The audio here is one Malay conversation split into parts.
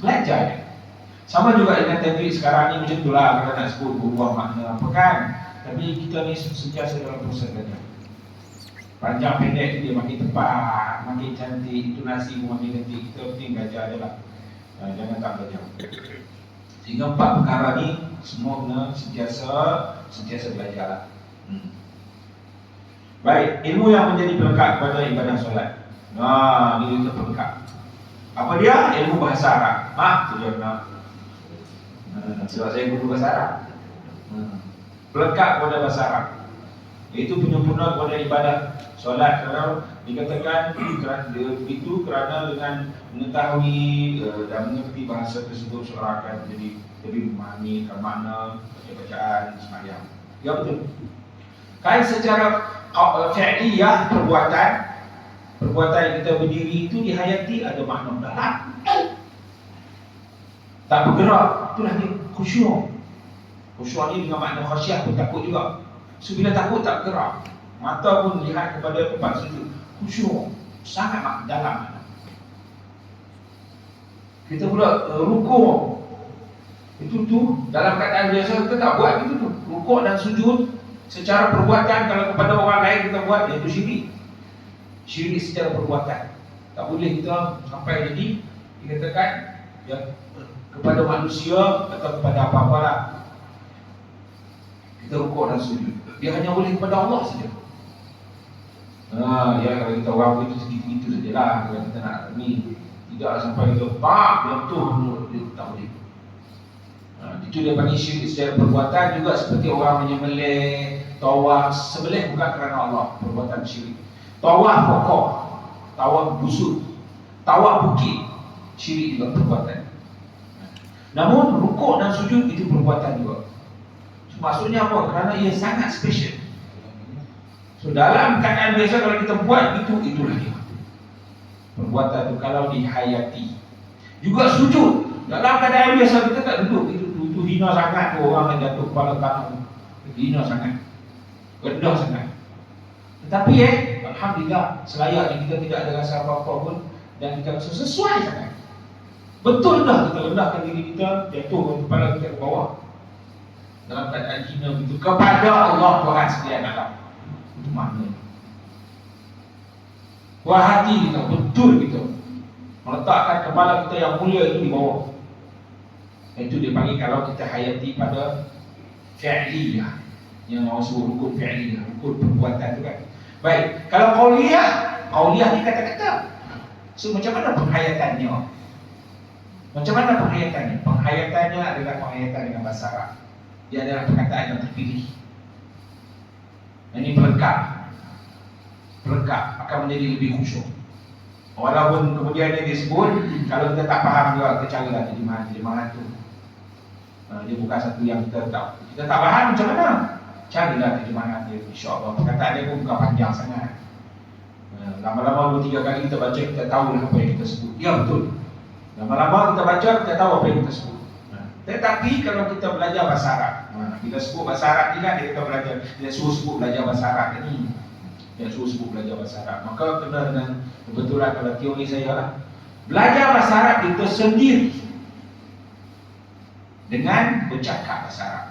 belajar. Sama juga dengan tajwid sekarang ni macam itulah, kalau nak sebut berubah makna apa kan. Tapi kita ni sentiasa dalam proses belajar. Panjang pendek dia makin tepat, makin cantik, intonasi pun makin cantik. Kita penting belajar je lah. Jangan tak belajar. Sehingga 4 perkara ni semua kena sentiasa belajar lah. Baik, ilmu yang menjadi pelengkap kepada ibadah solat. Ini kita pelengkap. Apa dia? Ilmu bahasa Arab. Tu dia nak. Sebab saya guru bahasa Arab. Pelengkap kepada bahasa Arab, iaitu penyempurna kepada ibadah solat. Kalau dikatakan itu kerana dengan mengetahui dan mengerti bahasa tersebut, seorang akan jadi lebih memahami makna bacaan sembahyang. Ya betul. Kan secara fi'liyah, perbuatan yang kita berdiri itu dihayati ada makna dalam. Tak bergerak, itulah dia khusyuk. Khusyuk ni dengan makna khasyah pun takut juga. So bila takut tak bergerak, mata pun lihat kepada tempat sujud, khusyuk, sangat dalam. Kita pula rukuk, itu dalam keadaan biasa kita tak buat itu tu. Rukuk dan sujud secara perbuatan, kalau kepada orang lain kita buat, iaitu syirik. Syirik secara perbuatan. Tak boleh kita sampai jadi dikatakan ya, kepada manusia atau kepada apa-apa lah kita rukuk dan sujud. Dia hanya boleh kepada Allah saja. Ya, kalau kita orang begitu segitu sajalah. Kalau kita nak ni, tidak sampai kita jatuh dia tak boleh. Itu dia panggil syirik secara perbuatan. Juga seperti orang menyembelih, tawaf. Sembelih bukan kerana Allah, perbuatan syirik. Tawaf pokok, tawaf busuk, tawaf bukit, syirik juga perbuatan. Namun rukuk dan sujud itu perbuatan juga. Maksudnya apa? Kerana ia sangat special. So dalam keadaan biasa kalau kita buat itulah dia. Perbuatan itu kalau dihayati. Juga sujud. Dalam keadaan biasa kita tak duduk. Itu hina sangat tu orang yang jatuh kepala kanan. Hina sangat. Rendah sangat. Tetapi alhamdulillah, selayaknya kita tidak ada rasa apa-apa pun dan kita rasa sesuai sangat. Betul dah kita rendahkan diri kita, jatuh kepala kita ke bawah dalam keadaan hina begitu kepada Allah Tuhan sekalian alam. Itu maknanya. Buat hati kita, betul kita meletakkan kepala kita yang mulia itu di bawah. Itu dipanggil kalau kita hayati pada fi'liyah, yang orang sebut rukun fi'liyah, rukun perbuatan itu kan. Baik, kalau qauliyah ni kata-kata. So macam mana penghayatannya? Macam mana penghayatannya? Penghayatannya adalah penghayatan dengan bahasa Arab. Dia adalah perkataan yang terpilih. Ini pelengkap akan menjadi lebih khusyuk. Walaupun kemudian dia disebut, kalau kita tak faham juga, kita carilah terjemahan tu. Dia bukan satu yang kita tahu. Kita tak faham macam mana? Carilah terjemahan dia, insya-Allah. Perkataan dia pun bukan panjang sangat. Lama-lama 2-3 kali kita baca, kita tahu apa yang kita sebut. Ya betul. Lama-lama kita baca, kita tahu apa yang kita sebut. Tetapi kalau kita belajar bahasa Arab, bila sebut bahasa Arab ni kan, dia kata belajar, dia suruh sebut belajar bahasa Arab ni. Dia suruh sebut belajar bahasa Arab. Maka kena dengan kebetulan kalau teori saya lah, belajar bahasa Arab itu sendiri dengan bercakap bahasa Arab.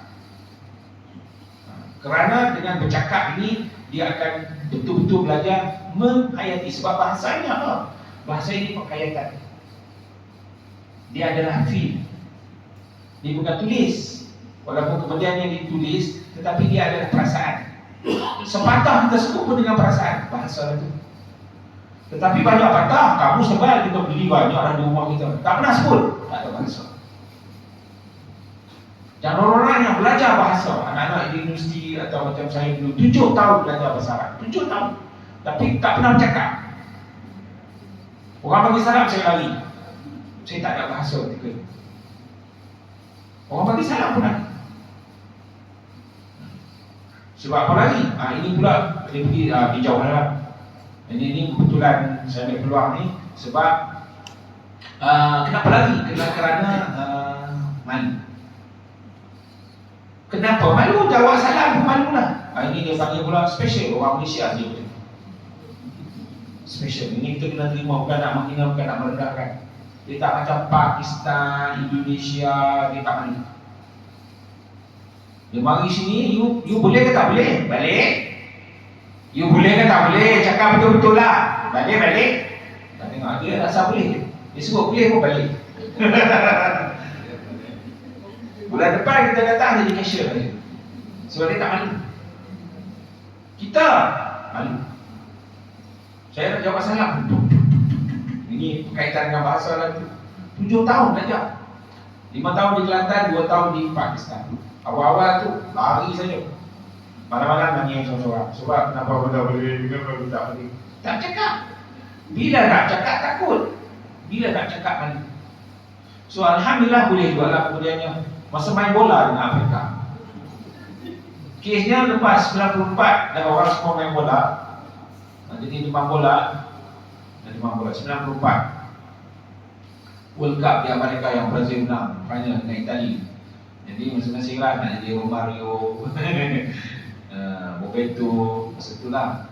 Kerana dengan bercakap ini dia akan betul-betul belajar menghayati. Sebab bahasanya bahasa ini penghayatan. Dia adalah fi'il. Dia bukan tulis. Walaupun kemudian yang ditulis, tetapi dia adalah perasaan. Sepatah kita sebut pun dengan perasaan bahasa itu. Tetapi banyak patah, kamu sebal kita beli banyak ada di rumah kita, tak pernah sebut, tak ada bahasa. Dan orang-orang yang belajar bahasa, anak-anak di universiti atau macam saya dulu 7 tahun belajar bahasa Arab, 7 tahun, tapi tak pernah bercakap. Orang bagi salam saya lari, saya tak ada bahasa ketika itu. Orang bagi salam pun lari. Sebab apa lagi? Ini pula dia pergi di jauh lah. Ini kebetulan saya ambil peluang ni sebab kenapa lagi? Kerana malu. Kenapa malu? Jawab salam pun malu lah. Ini dia panggil pula special. Orang Malaysia dia special. Ini kita kena terima, bukan nak menghina, bukan nak merendahkan. Dia tak macam Pakistan, Indonesia, dia tak mari. Dia mari sini, you boleh ke tak boleh? Balik. You boleh ke tak boleh? Cakap betul-betul lah. Balik. Tak tengok dia rasa boleh. Dia sebut boleh pun balik. Bulan depan kita datang jadi cashier lagi. Sebab dia tak malu. Kita malu. Saya nak jawab salah. Ini berkaitan dengan bahasa lagi. 7 tahun belajar. 5 tahun di Kelantan, 2 tahun di Pakistan. Awal-awal tu lari saja. Malam-malam nangis seorang-seorang. Sebab kenapa benda boleh, kenapa tak boleh. Tak cakap. Bila nak cakap takut. Bila nak cakap malu. So Alhamdulillah boleh jugalah kemudiannya. Masa main bola dengan Afrika. Kesnya lepas 94 dan orang semua main bola. Jadi demam bola 94 World Cup di Amerika yang Brazil menang final dengan Itali. Jadi masing-masing lah nak jadi Romario, Roberto, masa tu lah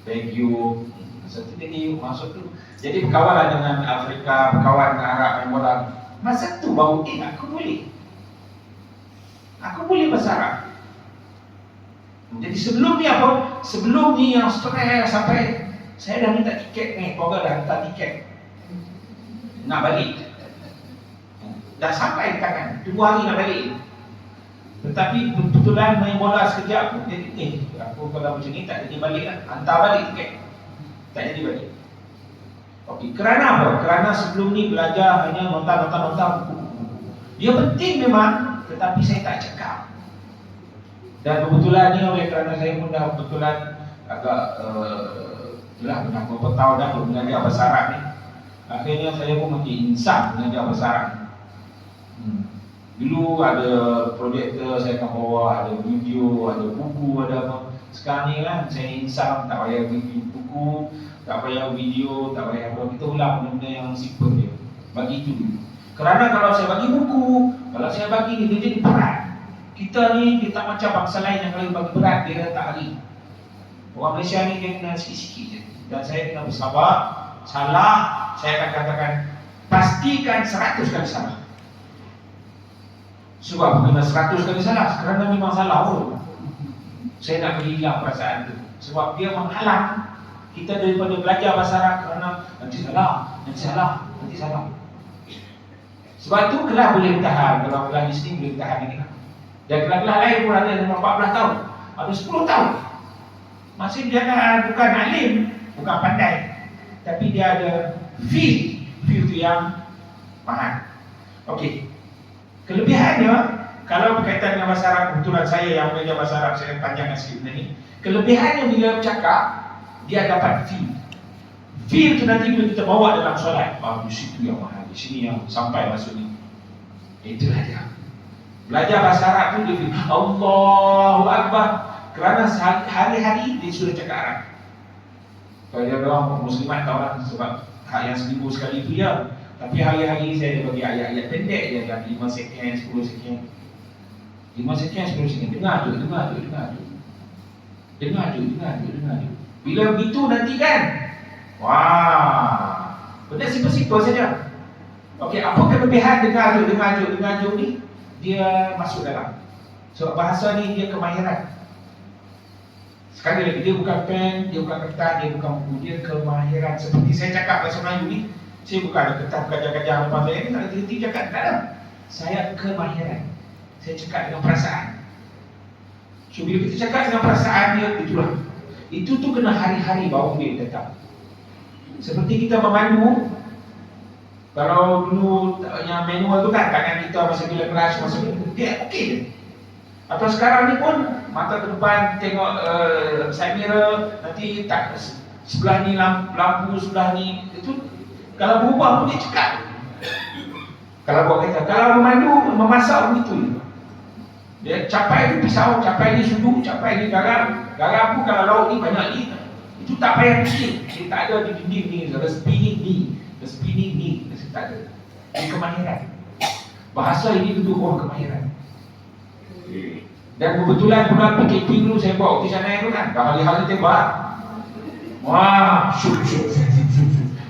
Baggio, masa tu jadi masuk tu. Jadi berkawan dengan Afrika, berkawan dengan Arab main bola. Masa tu baru aku boleh bahasa Arab. Jadi sebelum ni apa? Sebelum ni yang stres sampai saya dah minta tiket ni, keluarga dah hantar tiket nak balik. Dah sampai di tangan, 2 hari nak balik. Tetapi kebetulan main bola sekejap, jadi aku kalau macam ni tak jadi balik lah. Hantar balik tiket, tak jadi balik. Okey, kerana apa? Kerana sebelum ni belajar hanya nota buku. Dia penting memang, tetapi saya tak cakap. Dan kebetulan ni oleh kerana saya pun dah kebetulan agak dah beberapa tahun dah mengajar bahasa Arab ni. Akhirnya saya pun makin insaf mengajar bahasa Arab. Dulu ada projektor saya akan bawa, ada video, ada buku, ada apa. Sekarang ni kan saya insaf, tak payah buku, tak payah video, tak payah apa. Kita ulang benda-benda yang simple je. Bagi itu dulu. Kerana kalau saya bagi buku, kalau saya bagi dia jadi berat. Kita ni dia tak macam bangsa lain yang kalau bagi berat dia tak lari. Orang Malaysia ni dia kena sikit-sikit je. Dan saya kena bersabar. Salah, saya akan katakan pastikan 100 kali salah. Sebab kena 100 kali salah, kerana memang salah pun. Saya nak beri hilang perasaan tu. Sebab dia menghalang kita daripada belajar bahasa Arab kerana nanti salah. Sebab tu kelas boleh bertahan. Kalau kelas listening boleh bertahan lagi. Dan kelas-kelas lain pun ada 14 tahun, ada 10 tahun. Masih dia bukan alim, bukan pandai, tapi dia ada feel tu yang mahal. Okey. Kelebihannya, kalau berkaitan dengan bahasa Arab, kebetulan saya yang belajar bahasa Arab, saya panjangkan sikit benda ni. Kelebihannya bila bercakap, dia dapat feel. Feel tu nanti bila kita bawa dalam solat, di situ yang mahal, di sini yang sampai masuk ni. Itulah dia. Belajar bahasa Arab tu dia feel, Allahu Akbar. Kerana hari-hari dia sudah cakap Arab. Kalau dia orang Muslimat tahu lah, sebab hak yang seminggu sekali tu ya. Tapi hari-hari saya bagi ayat-ayat pendek je, dalam 5 second, 10 second. 5 second, 10 second. Dengar tu. Bila begitu nanti kan, wah, benda simple-simple saja. Okey, apa kelebihan dengar tu ni? Dia masuk dalam. Sebab bahasa ni dia kemahiran. Sekali lagi, dia bukan pen, dia bukan kertas, dia bukan buku, dia kemahiran. Seperti saya cakap bahasa Melayu ni, saya bukan ada kertas kajar-kajar lepas saya ni, tak ada terhenti cakap, tak ada. Saya kemahiran. Saya cakap dengan perasaan. So bila kita cakap dengan perasaan dia, itulah. Itu tu kena hari-hari baru dia tetap. Seperti kita memandu. Kalau dulu yang manual tu kan, tangan kita masa bila kelas, masa bila dia okey je. Atau sekarang ni pun mata ke depan tengok side mirror, nanti tak sebelah ni lampu sebelah ni, itu kalau berubah pun dia cekak. Kalau buat kereta, kalau memandu, memasak begitu. Dia capai ni pisau, capai ni sudu, capai ni garam. Garam pun kalau lauk ni banyak ni, itu tak payah fikir. Dia tak ada di dinding ni, ada spinning ni, tak ada. Ini kemahiran. Bahasa ini duduk orang kemahiran. Dan kebetulan bulan PKP dulu saya bawa di sana itu kan, hari-hari tembak. Wah, syuk.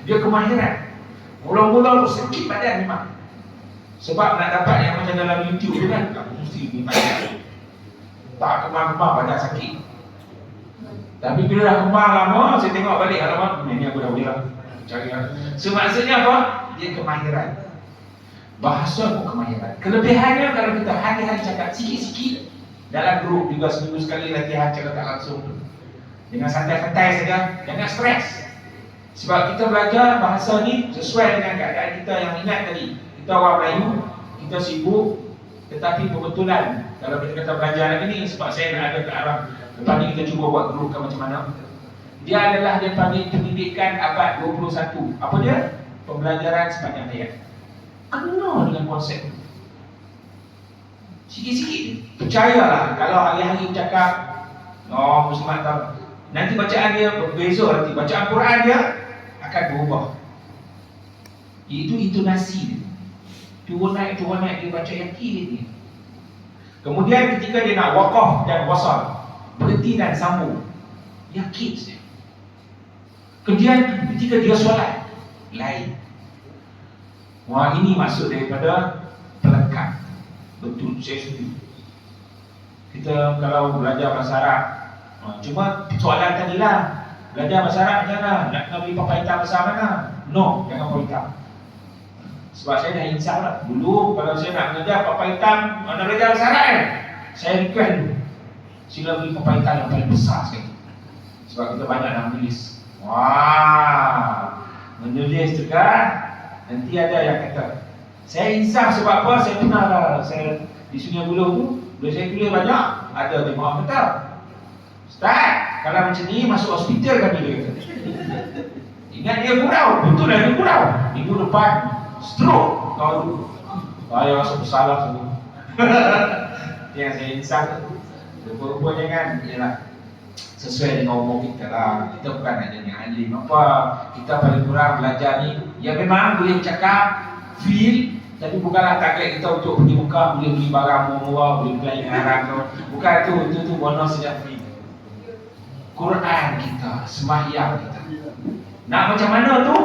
Dia kemahiran. Mula-mula tu sakit badan memang. Sebab nak dapat yang macam dalam YouTube tu kan, kamu mesti minta tak kemar-kemar badan sakit. Tapi bila dah kemar lama, saya tengok balik alamat, ni aku dah boleh lah cari lah. So maksudnya apa? Dia kemahiran. Bahasa pun kemahiran. Kelebihannya kalau kita hari-hari cakap sikit-sikit dalam grup juga seminggu sekali latihan cara tak langsung tu. Dengan santai-santai saja, jangan stres. Sebab kita belajar bahasa ni sesuai dengan keadaan kita yang ingat tadi. Kita orang Melayu, kita sibuk, tetapi kebetulan kalau kita kata belajar lagi ni, sebab saya nak ada ke arah lepas ni kita cuba buat grup kan macam mana. Dia adalah dia panggil pendidikan abad 21. Apa dia? Pembelajaran sepanjang hayat. Kena dengan konsep tu. Sikit-sikit. Percayalah kalau hari-hari cakap, oh Muslimat tahu, nanti bacaan dia berbeza nanti. Bacaan Quran dia akan berubah. Itu intonasi dia. Turun naik dia baca yakin dia. Kemudian ketika dia nak waqaf dan wasal, berhenti dan sambung, yakin saja. Kemudian ketika dia solat, lain. Wah, ini maksud daripada pelekat. Betul, saya setuju. Kita kalau belajar bahasa Arab, cuma soalan tadi lah, belajar bahasa Arab macam mana? Nak kena beli papan hitam besar mana? No, jangan papan hitam. Sebab saya dah insaf lah. Dulu kalau saya nak mengajar papan hitam, nak belajar bahasa Arab kan, saya request dulu, sila beli papan hitam yang paling besar sekali. Sebab kita banyak nak menulis. Wah, menulis tu kan, nanti ada yang kata, saya insaf sebab apa? Saya pernah lah, saya di Sungai Buloh tu, bila saya tulis banyak, ada dia maaf kata, Ustaz, kalau macam ni masuk hospital kami, dia kata. Ingat dia gurau, betul lah dia gurau. Minggu depan stroke kau dulu. Saya rasa bersalah semua. Yang saya insaf tu, rupa-rupanya kan, ialah sesuai dengan umur kita lah. Kita bukan nak jadi alim apa. Kita paling kurang belajar ni, ya memang boleh bercakap, feel, tapi bukanlah target kita untuk pergi Mekah, boleh beli barang murah, boleh beli dengan haram tu. Bukan tu, itu bonus saja free. Quran kita, sembahyang kita. Nak macam mana tu?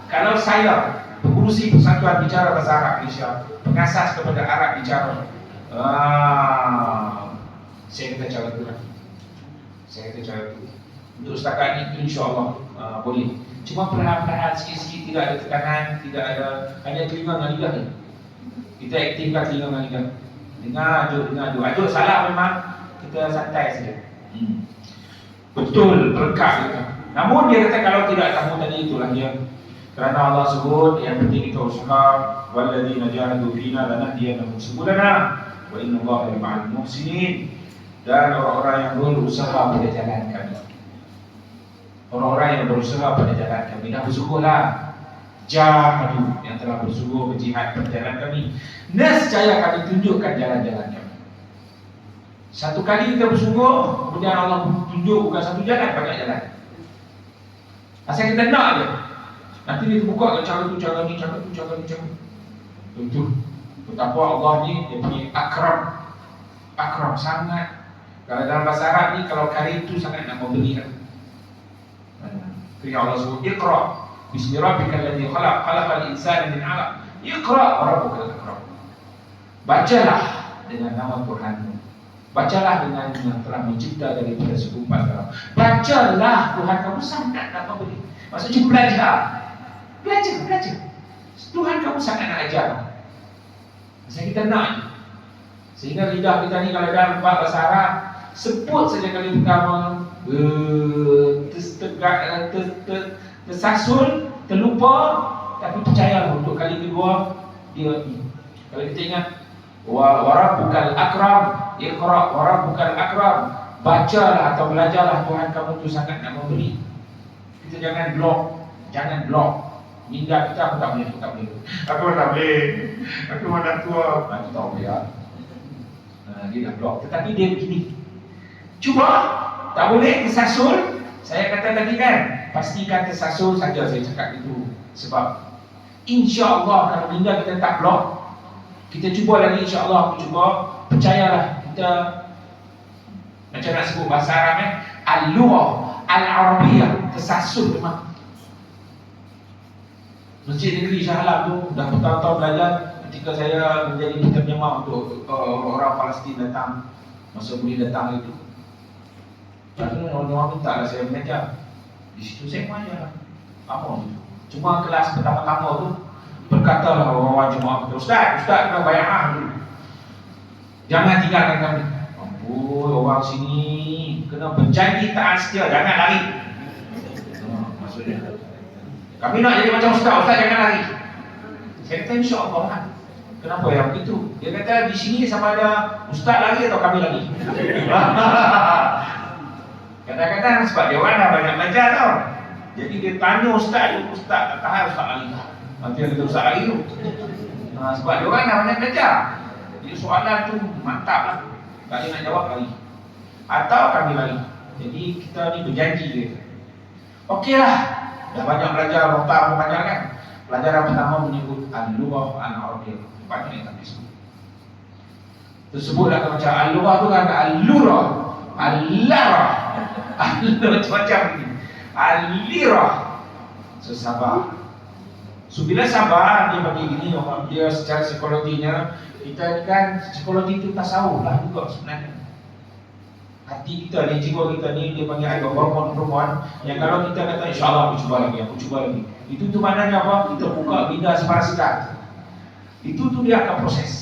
Kalau saya pengurusi Persatuan Bicara Bahasa Arab Malaysia, pengasas kepada Arab Bicara, saya kata cara tu lah. Saya kata cara tu. Untuk setakat itu insya-Allah boleh. Cuma perlahan-lahan sikit-sikit, tidak ada tekanan, tidak ada, hanya telinga dengan lidah ni. Kita aktifkan telinga dengan lidah. Dengar ajuk salah memang kita santai saja. Betul, berkat kita. Namun dia kata kalau tidak tahu tadi, itulah dia. Kerana Allah sebut yang penting kita usaha, walladzina jahadu fina lanahdiyannahum subulana wa innallaha ma'al muhsinin. Dan orang-orang yang berusaha pada jalan kami. Orang-orang yang berusaha pada jalan kami, dah bersungguhlah. Jahadu, yang telah bersungguh berjihad pada jalan kami, nescaya kami tunjukkan jalan-jalan kami. Satu kali kita bersungguh, kemudian Allah tunjuk bukan satu jalan, banyak jalan. Asal kita nak je. Nanti dia terbuka cara tu, cara ni, cara tu, cara ni, cara ni. Tentu betapa Allah ni dia punya akram sangat. Kalau dalam bahasa Arab ni, kalau karim tu sangat nak membeli kan. Ketika Allah sebut Iqra bismi rabbikal ladzi khalaq, khalaqal insana min 'alaq. Iqra wa rabbukal akram. Bacalah dengan nama Tuhanmu. Bacalah dengan yang telah mencipta daripada segumpal garam. Bacalah, Tuhan kamu sangat nak memberi. Maksudnya belajar. Tuhan kamu sangat nak ajar. Maksudnya kita nak je. Sehingga lidah kita ni kalau dalam bahasa Arab, sebut saja kali pertama, tersasul, terlupa, tapi percayalah untuk kali kedua dia. Kalau kita ingat wa rabbukal akram, iqra wa rabbukal akram, bacalah atau belajarlah, Tuhan kamu tu sangat nak memberi. Kita jangan blok. Minda kita, aku tak boleh. Aku tak boleh. Aku mana tua. Aku tak boleh ya. Dia dah blok. Tetapi dia begini. Cuba, tak boleh tersasul. Saya kata tadi kan, pastikan tersasul saja saya cakap itu. Sebab insya-Allah kalau minda kita tak blok, kita cuba lagi insya-Allah, aku cuba, percayalah kita macam nak sebut bahasa Arab al-lughah al-arabiyah tersasul memang. Masjid Negeri Shah Alam tu dah bertahun-tahun belajar. Ketika saya menjadi penterjemah untuk orang Palestin datang, masa boleh datang itu, lalu orang-orang minta lah saya mengajar. Di situ saya mengajar. Apa itu? Cuma kelas pertama-tama tu berkatalah orang-orang jemaah kata, Ustaz kena bayar dulu. Jangan tinggalkan kami. Ampun, orang sini kena berjanji taat setia, jangan lari. Maksudnya kami nak jadi macam Ustaz jangan lari. Saya kata insya-Allah lah. Kenapa yang begitu? Dia kata di sini sama ada Ustaz lari atau kami lari. Kadang-kadang sebab dia orang dah banyak belajar tau. Jadi dia tanya Ustaz tak tahan Ustaz lari. Nanti dia kata Ustaz lari tu. Sebab dia orang dah banyak belajar. Jadi soalan tu mantap lah. Tak ada nak jawab lari atau kami lari. Jadi kita ni berjanji dia. Okeylah. Dah banyak belajar, nota banyak kan. Pelajaran pertama menyebut al-lughah al-arabiyyah. Banyak yang tak disebut. Tersebutlah macam al-lughah tu kan al-lurah, al-larah, macam ni. Al-lirah, sesabar. So bila sabar dia bagi gini, dia secara psikologinya, kita kan psikologi itu tasawuf lah juga sebenarnya. Hati kita ni, jiwa kita ni, dia panggil ada hormon-hormon yang kalau kita kata insyaAllah aku cuba lagi. Itu tu maknanya apa? Kita buka bidang separasikat. Itu tu dia akan proses.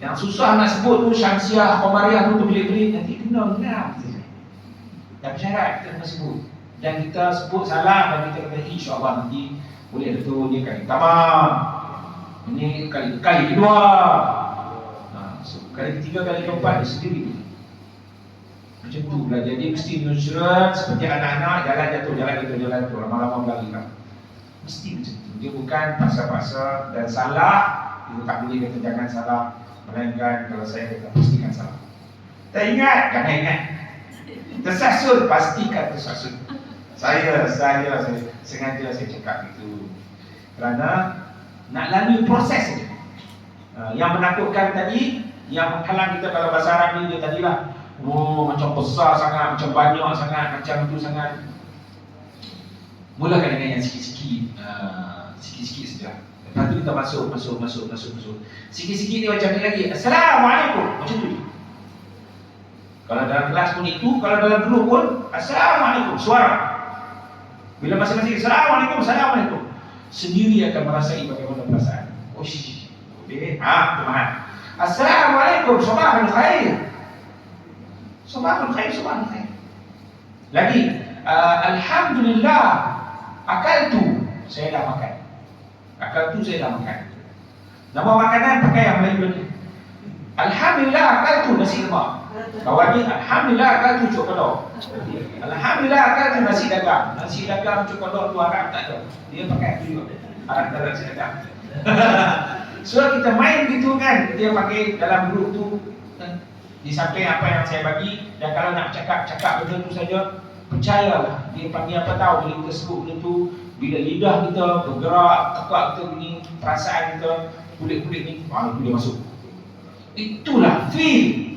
Yang susah nak sebut tu Syamsiah, Qamariyah tu belit-belit, nanti kena. Tapi syarat kita kena sebut. Dan kita sebut salah dan kita kata insyaAllah nanti boleh ada tu dia kali pertama. Ini kali kedua. So, kali ketiga, kali keempat dia sendiri. Macam tu lah. Jadi mesti nusrat seperti anak-anak jalan jatuh. Lama-lama berlari kan. Mesti macam tu. Dia bukan paksa-paksa dan salah. Dia tak boleh kata jangan salah. Melainkan kalau saya kata pastikan salah. Tak ingat? Jangan ingat. Tersasul, pastikan tersasul. Saya sengaja saya cakap itu kerana nak lalui proses saja. Yang menakutkan tadi, yang menghalang kita kalau bahasa Arab ni dia tadilah macam besar sangat, macam banyak sangat, macam itu sangat. Mulakan dengan yang sikit-sikit, sikit-sikit saja. Lepas tu kita masuk. Sikit-sikit ni macam ni lagi. Assalamualaikum, macam tu. Kalau dalam kelas pun itu, kalau dalam grup pun Assalamualaikum, suara. Bila masing-masing Assalamualaikum, sendiri akan merasai bagaimana perasaan. Oish, boleh? Tuhan. Assalamualaikum, sabahul khair. Sabahul khair. Lagi, alhamdulillah, akaltu, saya dah makan. Nama makanan pakai yang Melayu ni. Alhamdulillah, akaltu nasi lemak. Kawan ni, alhamdulillah akaltu coklat. Alhamdulillah akaltu nasi dagang. Nasi dagang coklat tu Arab tak ada. Dia pakai tu juga. Arab tak ada nasi dagang. So kita main gitu kan. Dia pakai dalam grup tu di samping apa yang saya bagi. Dan kalau nak cakap benda tu saja, percayalah. Dia panggil apa tahu bila kita sebut benda tu. Bila lidah kita bergerak, tekak kita ni, perasaan kita, kulit-kulit ni, boleh masuk. Itulah feel.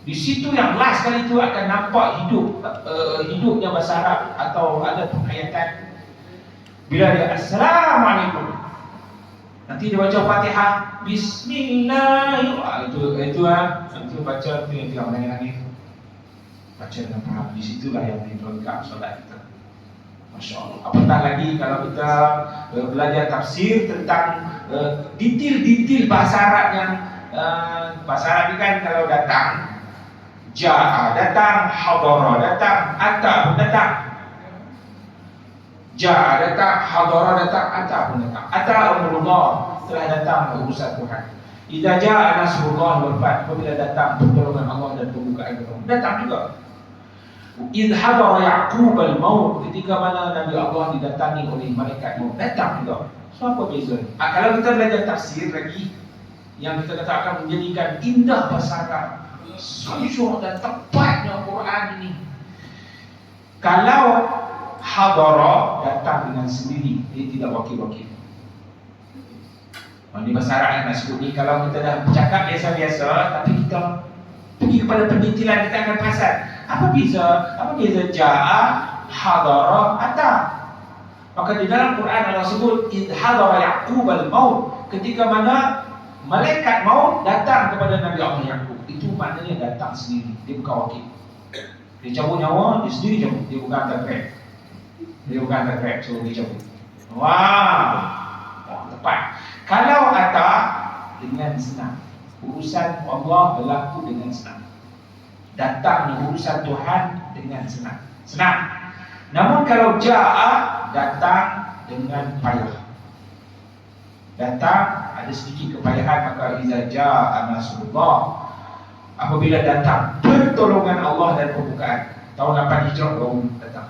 Di situ yang last kali itu akan nampak hidupnya bahasa Arab atau ada penghayatan. Bila dia Assalamualaikum, nanti dia baca Fatihah, Bismillahirrahmanirrahim. Itu baca tu yang dia menangis. Baca dengan faham. Di situlah yang dilengkap solat kita. Masya Allah. Apatah lagi kalau kita belajar tafsir tentang detail-detail bahasa Arab yang bahasa Arab ni kan kalau datang Ja'a datang, hadara datang, ata pun datang. Ja'a datang, hadara datang, ata pun datang. Ata amrullah, telah datang urusan Tuhan. Idza ja'a nasrullah wal fath, apabila datang pertolongan Allah dan pembukaan Allah. Datang juga. Idh hadara Ya'qub al-maut, ketika mana Nabi Allah didatangi oleh malaikat maut, datang juga. So apa beza? Kalau kita belajar tafsir lagi, yang kita kata akan menjadikan indah bahasa Arab, syukur dan tepatnya Quran ini. Kalau hadara datang dengan sendiri, dia tidak wakil-wakil. Di bahasa Arab yang nak sebut ni, kalau kita dah bercakap biasa-biasa, tapi kita pergi kepada pendetilan, kita akan perasan apa beza ja'a, hadara, ata. Maka di dalam Quran Allah sebut idh hadara Ya'qub al-maut, ketika mana malaikat maut datang kepada Nabi Allah Ya'qub. Itu maknanya datang sendiri, dia bukan wakil. Dia cabut nyawa, dia sendiri cabut. Dia bukan hantar grab. Dia bukan hantar grab, so dia cabut. Wah, tepat. Kalau atas dengan senang, urusan Allah berlaku dengan senang. Datang urusan Tuhan dengan senang. Senang. Namun kalau ja'a, datang dengan payah. Datang ada sedikit kepayahan, maka iza ja'a nasrullah, apabila datang pertolongan Allah dan pembukaan. Tahun 8 Hijrah baru datang.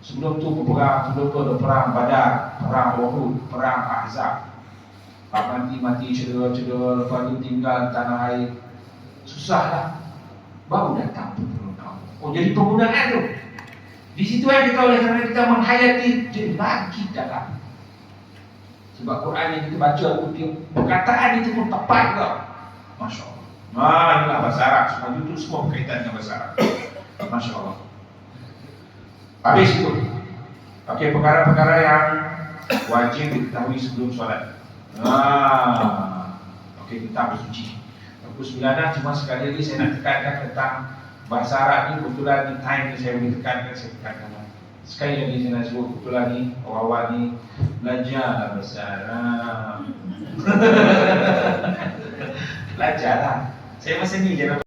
Sebelum tu berperang, sebelum tu ada perang Badar, perang Uhud, perang Ahzab. Mati cedera, lepas tu tinggal tanah air. Susahlah. Baru datang pertolongan Allah. Oh, jadi penggunaan tu. Di situ yang kita, oleh kerana kita menghayati dia lagi dalam. Sebab Quran yang kita baca, perkataan itu pun tepat ke? Masya Allah. Inilah bahasa Arab. Semua itu semua berkaitan dengan bahasa Arab. Masya Allah. Habis itu. Okey, perkara-perkara yang wajib diketahui sebelum solat. Okey, kita bersuci. Pukul 9 cuma sekali lagi saya nak tekankan tentang bahasa Arab ni. Kebetulan ni time ni saya boleh tekankan, saya tekankan. Sekali lagi saya nak sebut, kebetulan ni awal-awal ni belajarlah bahasa Arab. Belajarlah. Saya masa ni je